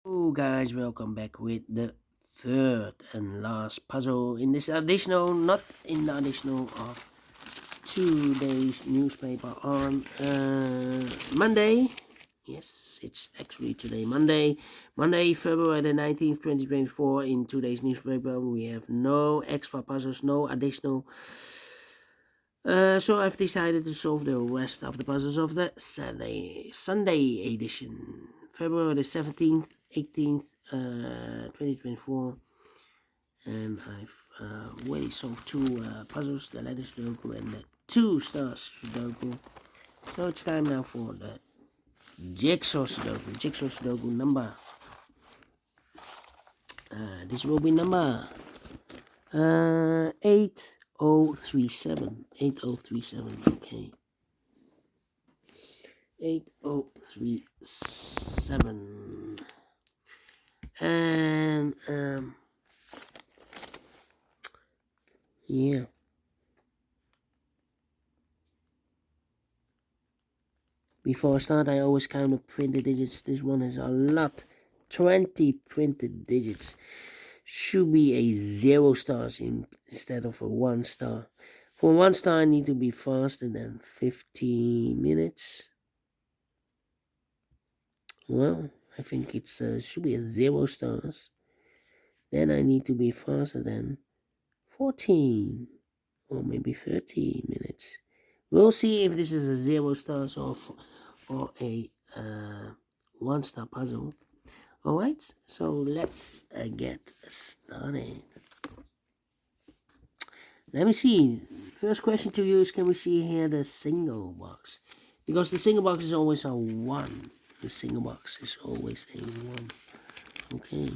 Hello guys, welcome back with the third and last puzzle in this additional, not in the additional of 2 days newspaper on Monday. Yes, it's actually today, Monday, February the 19th, 2024. In 2 days newspaper, we have no extra puzzles, no additional. So I've decided to solve the rest of the puzzles of the Sunday edition, February the 17th, 18th, 2024, and I've already solved two puzzles, the letter Sudoku and the 2-star Sudoku. So it's time now for the Jigsaw Sudoku. Jigsaw Sudoku number. This will be number 8037. 8037, okay. 8037. And yeah, before I start, I always count the printed digits. This one has a lot, 20 printed digits. Should be a 0 stars instead of a 1 star. For 1 star, I need to be faster than 15 minutes. Well, I think it should be a 0 stars. Then I need to be faster than 14 or maybe 30 minutes. We'll see if this is a 0 stars or a 1 star puzzle. Alright, so let's get started. Let me see. First question to you is, can we see here the single box? Because the single box is always a 1. The single box is always a 1. Okay.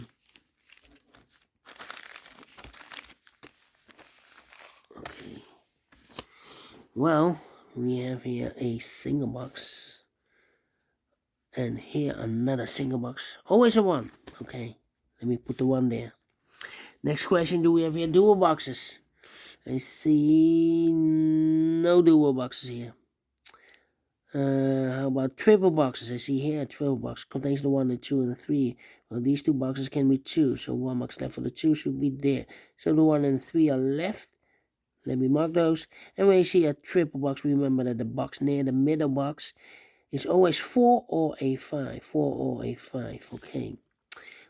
Okay. Well, we have here a single box. And here another single box. Always a 1. Okay. Let me put the 1 there. Next question, do we have here dual boxes? I see no dual boxes here. How about triple boxes? I see here a triple box contains the 1, the 2, and the 3. Well, these 2 boxes can be 2, so 1 box left for the 2 should be there. So the 1 and the 3 are left. Let me mark those. And when you see a triple box, remember that the box near the middle box is always 4 or a 5. 4 or a 5. Okay.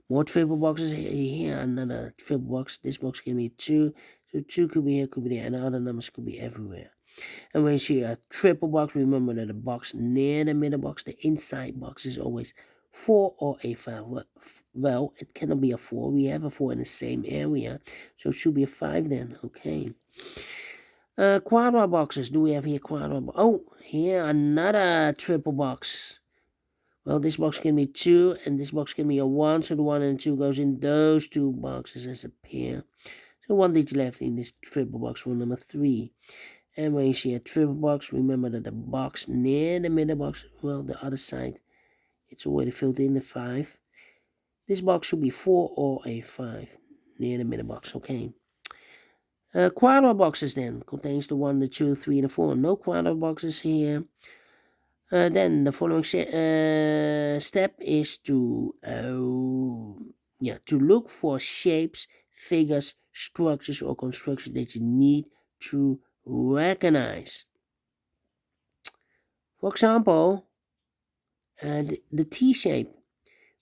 More triple boxes here. Another triple box. This box can be 2. So 2 could be here, could be there, and the other numbers could be everywhere. And when you see a triple box, remember that the box near the middle box, the inside box, is always 4 or a 5. Well, it cannot be a 4. We have a 4 in the same area, so it should be a 5 then. Okay. Quadra boxes. Do we have here quadra? Oh, here another triple box. Well, this box can be 2, and this box can be a 1, so the 1 and 2 goes in those 2 boxes as a pair. So 1 digit left in this triple box for number 3. And when you see a triple box, remember that the box near the middle box, well, the other side, it's already filled in, the 5. This box should be 4 or a 5 near the middle box, okay. Quadra boxes then contains the 1, the 2, 3, and the 4. No quadra boxes here. Then the following step is to look for shapes, figures, structures, or constructions that you need to recognize. For example, the T shape.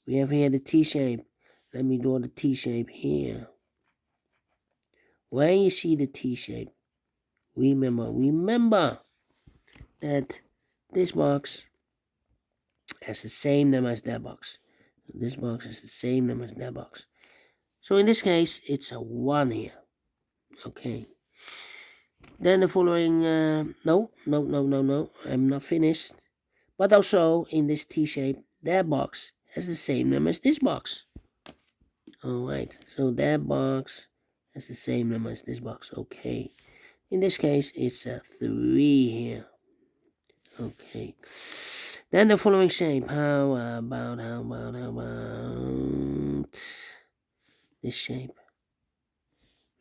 We have here the T shape. Let me draw the T shape here. When you see the T shape, remember that this box has the same number as that box. This box has the same number as that box. So in this case, it's a 1 here. Okay. Then the following, no, I'm not finished. But also, in this T shape, that box has the same number as this box. Alright, so that box has the same number as this box. Okay. In this case, it's a 3 here. Okay. Then the following shape. How about this shape?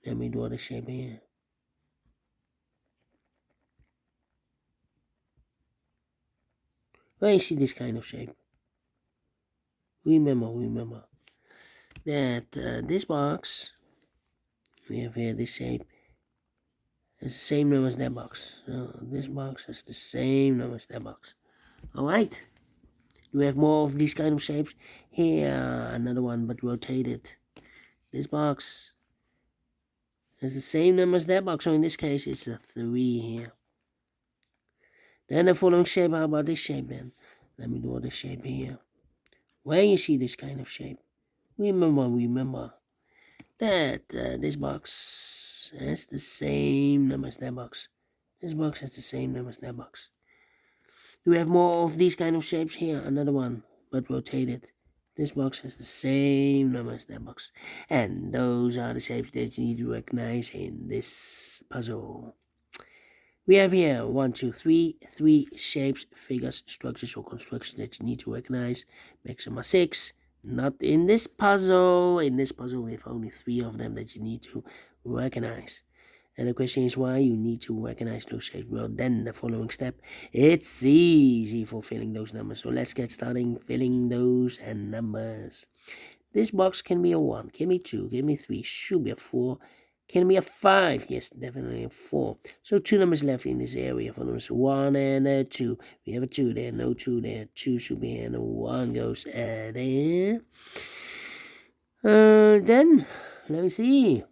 Let me draw the shape here. When you see this kind of shape, Remember that this box, we have here this shape, has the same number as that box. So this box has the same number as that box. Alright. You have more of these kind of shapes. Here, another one, but rotated. This box has the same number as that box, so in this case it's a 3 here. Then the following shape, how about this shape then? Let me draw this shape here. Where you see this kind of shape, remember that this box has the same number as that box. This box has the same number as that box. Do we have more of these kind of shapes? Here, another one, but rotated. This box has the same number as that box. And those are the shapes that you need to recognize in this puzzle. We have here 1, 2, 3, 3 shapes, figures, structures, or constructions that you need to recognize. Maximum 6. Not in this puzzle. In this puzzle, we have only 3 of them that you need to recognize. And the question is why you need to recognize those shapes. Well, then the following step, it's easy for filling those numbers. So let's get started filling those numbers. This box can be a 1, can be 2, can be 3, should be a 4, can be a 5. Yes, definitely a 4. So 2 numbers left in this area for numbers 1 and 2. We have a 2 there, no 2 there. 2 should be here, and a 1 goes there. Then, let me see.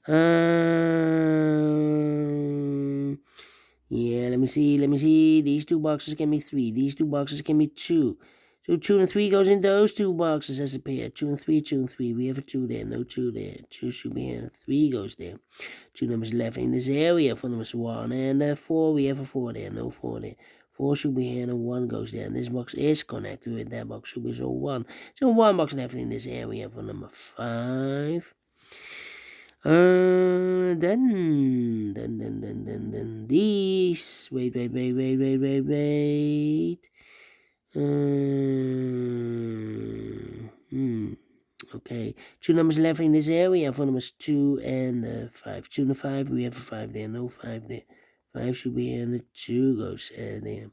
Yeah, let me see. These 2 boxes can be 3. These 2 boxes can be 2. So 2 and 3 goes in those 2 boxes as a pair. 2 and 3, 2 and 3. We have a 2 there, no 2 there. 2 should be here, 3 goes there. 2 numbers left in this area for numbers 1 and 4. We have a 4 there, no 4 there. 4 should be here and a 1 goes there. And this box is connected with that box, should be so 1. So 1 box left in this area for number 5. Then these. Wait. Okay. 2 numbers left in this area for numbers 2 and 5. 2 and 5. We have a 5 there. No 5 there. 5 should be here and the 2 goes there.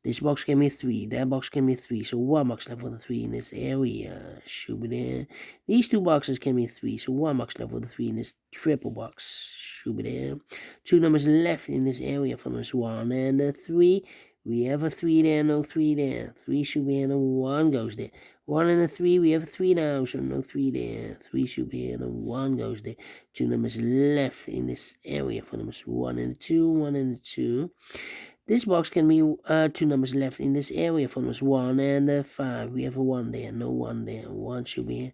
This box can be 3, that box can be 3, so 1 box left for the 3 in this area, should be there. These 2 boxes can be 3, so 1 box left for the 3 in this triple box, should be there. 2 numbers left in this area for numbers 1 and 3. We have a 3 there, no 3 there. 3 should be here, and 1 goes there. 1 and a 3, we have a 3 now, so no 3 there. 3 should be here, and 1 goes there. 2 numbers left in this area for numbers 1 and 2, 1 and 2. This box can be 2 numbers left in this area for numbers 1 and 5. We have a 1 there, no 1 there. 1 should be here.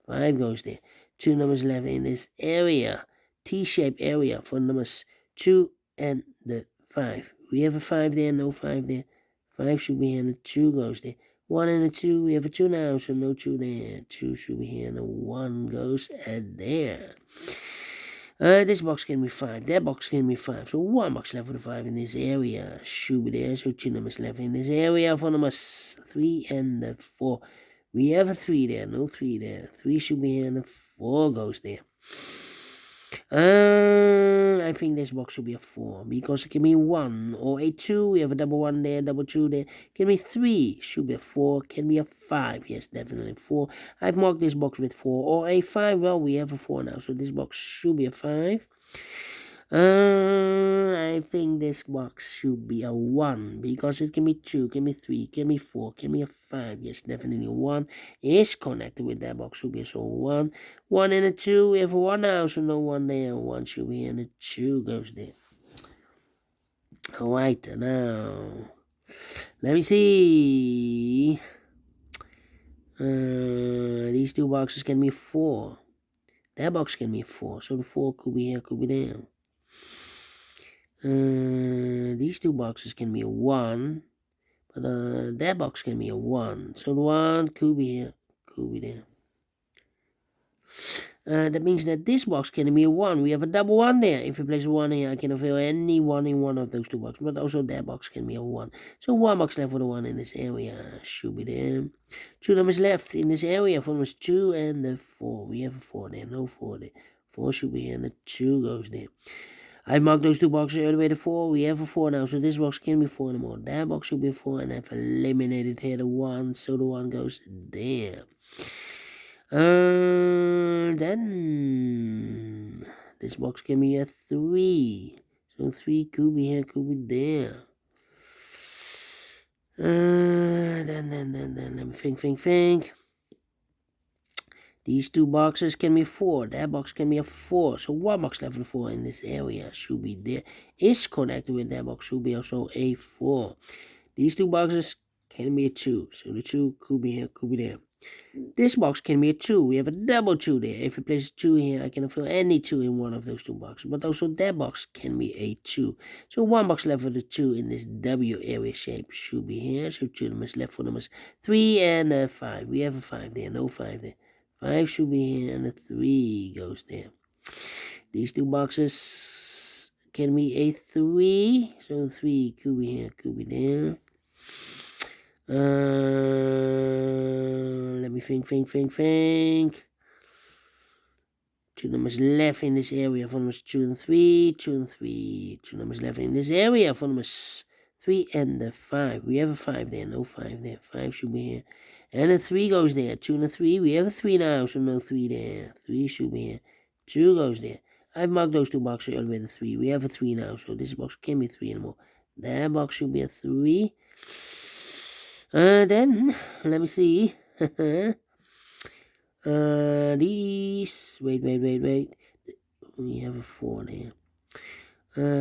5 goes there. 2 numbers left in this area, T-shaped area for numbers 2 and 5. We have a 5 there, no 5 there. 5 should be here and a 2 goes there. 1 and a 2, we have a 2 now, so no 2 there. 2 should be here and a 1 goes there. This box can be 5, that box can be 5, so 1 box left for the 5 in this area, should be there, so 2 numbers left in this area for numbers 3 and 4. We have a 3 there, no 3 there, 3 should be here and a 4 goes there. I think this box should be a 4, because it can be 1 or a 2, we have a double 1 there, double 2 there, can be 3, should be a 4, can be a 5, yes, definitely 4. I've marked this box with 4, or a 5, well, we have a 4 now, so this box should be a 5. I think this box should be a 1, because it can be 2, can be 3, can be 4, can be a 5, yes, definitely 1 is connected with that box, should be so 1. 1 and a 2, we have a 1 now, so no 1 there, 1 should be and a 2 goes there. Alright, now, let me see. These 2 boxes can be 4. That box can be 4, so the 4 could be here, could be there. These 2 boxes can be a 1, but that box can be a 1, so the 1 could be here, could be there. That means that this box can be a 1. We have a double 1 there. If we place a 1 here, I can fill any 1 in one of those 2 boxes, but also that box can be a 1. So 1 box left for the 1 in this area, should be there. 2 numbers left in this area for numbers 2 and 4. We have a 4 there, no 4 there. 4 should be here, and the 2 goes there. I marked those two boxes earlier with a 4. We have a 4 now, so this box can't be 4 anymore. That box should be 4, and I've eliminated here the 1, so the 1 goes there. Then this box can be a 3. So 3 could be here, could be there. Then, let me think. These two boxes can be 4. That box can be a 4. So one box left for 4 in this area should be there. Is connected with that box, should be also a 4. These two boxes can be a 2. So the 2 could be here, could be there. This box can be a 2. We have a double 2 there. If you place a 2 here, I can fill any 2 in one of those two boxes. But also that box can be a 2. So one box left for the 2 in this W area shape should be here. So 2 numbers left for numbers 3 and 5. We have a 5 there, no 5 there. 5 should be here and a 3 goes there. These two boxes can be a 3. So 3 could be here, could be there. Let me think. 2 numbers left in this area for numbers 2 and 3, 2 and 3. 2 numbers left in this area for numbers 3 and 5. We have a 5 there, no 5 there. 5 should be here. And a 3 goes there. 2 and a 3. We have a 3 now, so no 3 there. 3 should be here. 2 goes there. I've marked those two boxes earlier with a 3. We have a 3 now, so this box can't be 3 anymore. That box should be a 3. Then, let me see. These. Wait. We have a 4 there.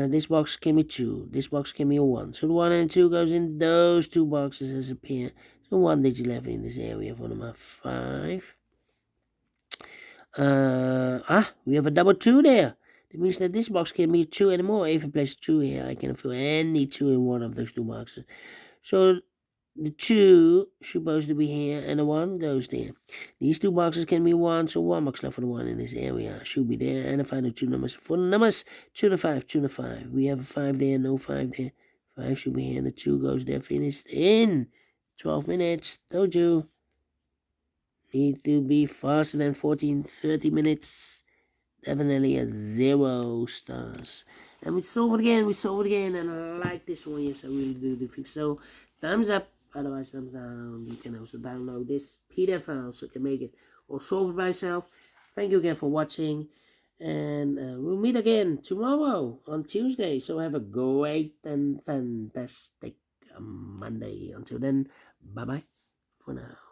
This box can be 2. This box can be a 1. So the 1 and 2 goes in those two boxes as a pair. So 1 digit left in this area for number 5. We have a double 2 there. That means that this box can be 2 anymore. If I place 2 here, I can fill any 2 in one of those two boxes. So the 2 supposed to be here, and the 1 goes there. These two boxes can be 1, so 1 box left for the 1 in this area should be there. And the final 2 numbers for the numbers 2 to 5, 2 to 5. We have a 5 there, no 5 there. 5 should be here, and the 2 goes there. Finished in 12 minutes. Told you. Need to be faster than 30 minutes. Definitely a 0 stars. And we solve it again, and I like this one. Yes, I really do think so. Thumbs up, otherwise thumbs down. You can also download this PDF file so you can make it or solve it by yourself. Thank you again for watching, and we'll meet again tomorrow on Tuesday. So have a great and fantastic Monday. Until then, bye bye for now.